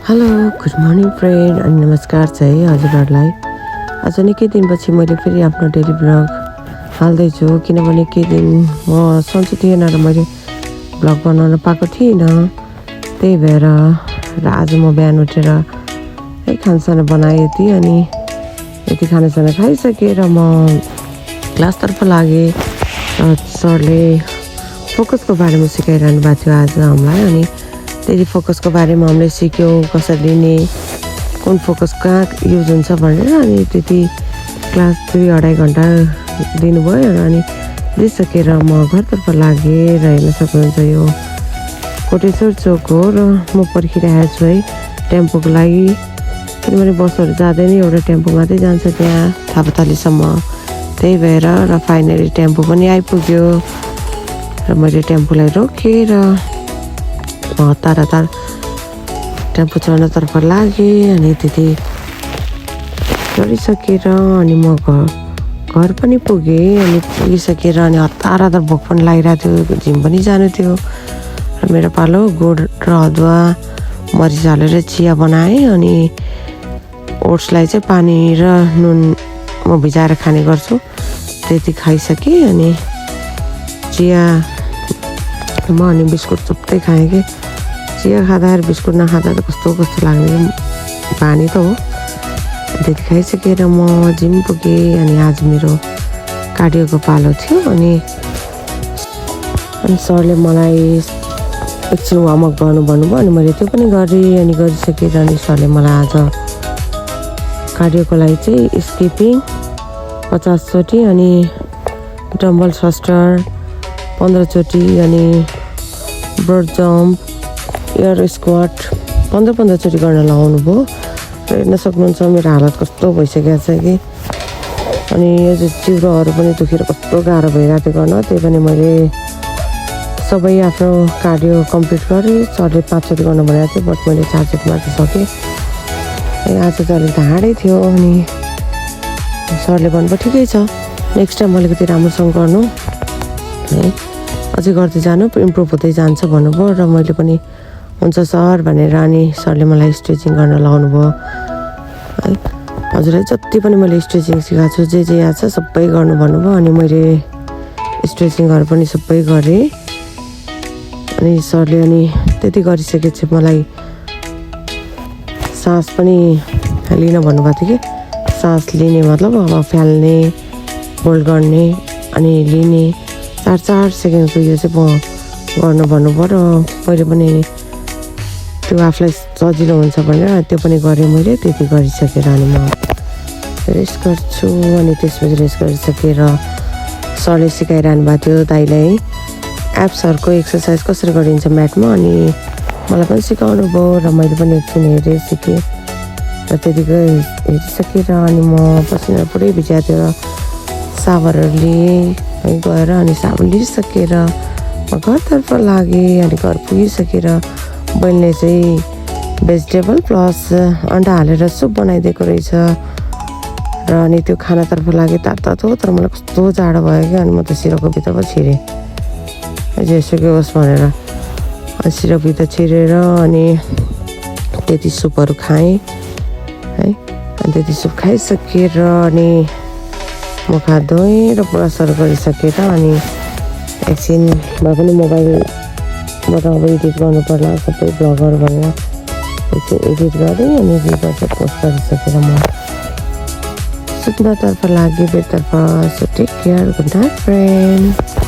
Hello good morning friend अनि नमस्कार छ है हजुरहरूलाई। आज निकै दिनपछि मैले फेरि आफ्नो डेली ब्लग हाल्दैछु, किनभने केही दिन म सन्चो थिएन र मैले ब्लग बनाउन पाएको थिइनँ। त्यही भएर र आज म बिहान उठेर खानासाना बनाएँ यति, अनि यति खानासाना खाइसकेर म क्लासतर्फ लागेँ र सरले फोकसको बारेमा सिकाइरहनु भएको थियो आज हामीलाई। अनि त्यही फोकसको बारेमा हामीले सिक्यौँ, कसरी लिने, कुन फोकस कहाँ युज हुन्छ भनेर। अनि त्यति क्लास 2-2.5 घन्टा दिनुभयो अनि दिइसकेर म घरतर्फ लागेँ। र हेर्न सक्नुहुन्छ यो कोटेश्वर चोक हो र म पर्खिरहेको छु है टेम्पोको लागि, किनभने बसहरू जाँदैन, एउटा टेम्पो मात्रै जान्छ त्यहाँ थापाथलीसम्म। त्यही भएर र फाइनली टेम्पो पनि आइपुग्यो र मैले टेम्पोलाई रोकेर हतार टेम्पो चढ्नतर्फ लागेँ। अनि त्यति चढिसकेर अनि म घर पनि पुगेँ। अनि पुगिसकेर अनि हतार भोक पनि लागिरहेको थियो, जिम पनि जानु थियो र मेरो पालो गुड र अदुवा मरिच हालेर चिया बनाएँ। अनि ओट्सलाई चाहिँ पानी र नुन म भिजाएर खाने गर्छु, त्यति खाइसकेँ। अनि चिया म अनि बिस्कुट चुप्दै खाएँ कि चिया खाँदाखेरि बिस्कुट नखाँदा त कस्तो लाग्ने पानी त हो। त्यति खाइसकेर म जिम पुगेँ। अनि आज मेरो कार्डियोको पालो थियो। अनि सरले मलाई एकछिन वार्मअप गर्नु भन्नुभयो, अनि मैले त्यो पनि गरेँ। अनि गरिसकेर अनि सरले मलाई आज कार्डियोको लागि चाहिँ स्किपिङ 50 चोटि, अनि डम्बल थ्रस्टर 15 चोटि, अनि ब्रोड जम्प, एयर स्क्वाट 15 चोटि गर्न लगाउनु भयो। र हेर्न सक्नुहुन्छ मेरो हालत कस्तो भइसकेको छ कि, अनि यो चाहिँ जिउरोहरू पनि दुखेर कस्तो गाह्रो भइरहेको थियो गर्न। त्यही पनि मैले सबै आफ्नो कार्डियो कम्प्लिट गरेँ। सरले 5 चोटि गर्नु भनेको थियो, बट मैले 4 चोटि मात्र सकेँ। आज चाहिँ अलिक ढाडै थियो। अनि सरले भन्नुभयो ठिकै छ, नेक्स्ट टाइम अलिकति राम्रोसँग गर्नु है, अझै गर्दै जानु, इम्प्रुभ हुँदै जान्छ भन्नुभयो। र मैले पनि हुन्छ सर भनेर अनि सरले मलाई स्ट्रेचिङ गर्न लगाउनु भयो है। हजुरलाई जति पनि मैले स्ट्रेचिङ सिकाएको छु, जे याद छ सबै गर्नु भन्नुभयो। अनि मैले स्ट्रेचिङहरू पनि सबै गरेँ। अनि सरले अनि त्यति गरिसकेपछि मलाई सास पनि लिन भन्नुभएको थियो कि, सास लिने मतलब अब फाल्ने, होल्ड गर्ने अनि लिने 4 सेकेन्डको यो चाहिँ म गर्नु भन्नुभयो। र मैले पनि त्यो आफूलाई सजिलो हुन्छ भनेर त्यो पनि गरेँ मैले। त्यति गरिसकेर अनि म रेस्ट गर्छु। अनि त्यसपछि रेस्ट गरिसकेर सरले सिकाइरहनु भएको थियो दाइलाई एप्सहरूको एक्सर्साइज कसरी गरिन्छ म्याटमा, अनि मलाई पनि सिकाउनु भयो र मैले पनि एकछिन हेरेँ, सिकेँ। र त्यतिकै हेरिसकेर अनि म पसिना पुरै भिजाएको थियो र साबरहरू लिएँ है गएर। अनि साबुन लिइसकेर म घरतर्फ लागेँ। अनि घर पुगिसकेर बहिनीले चाहिँ भेजिटेबल प्लस अन्डा हालेर सुप बनाइदिएको रहेछ र अनि त्यो खानातर्फ लागेँ। तातो थियो तर मलाई कस्तो जाडो भयो क्या, अनि म त सिरकको भित्र पो छिरेँ जेसुकै होस् भनेर। सिरक भित्र छिरेर अनि त्यति सुपहरू खाएँ है। अनि त्यति सुप खाइसकेर अनि मुख हात धोएँ र ब्रसहरू गरिसकेर अनि एकछिन भए पनि मोबाइलबाट अब एडिट गर्नु पर्ला सबै ब्लगहरू भनेर एकछिन एडिट गरेँ। अनि एडिट गरेर पोस्ट गरिसकेर म सुत्नतर्फ लागेँ बेडतर्फ। So take care, good night friend.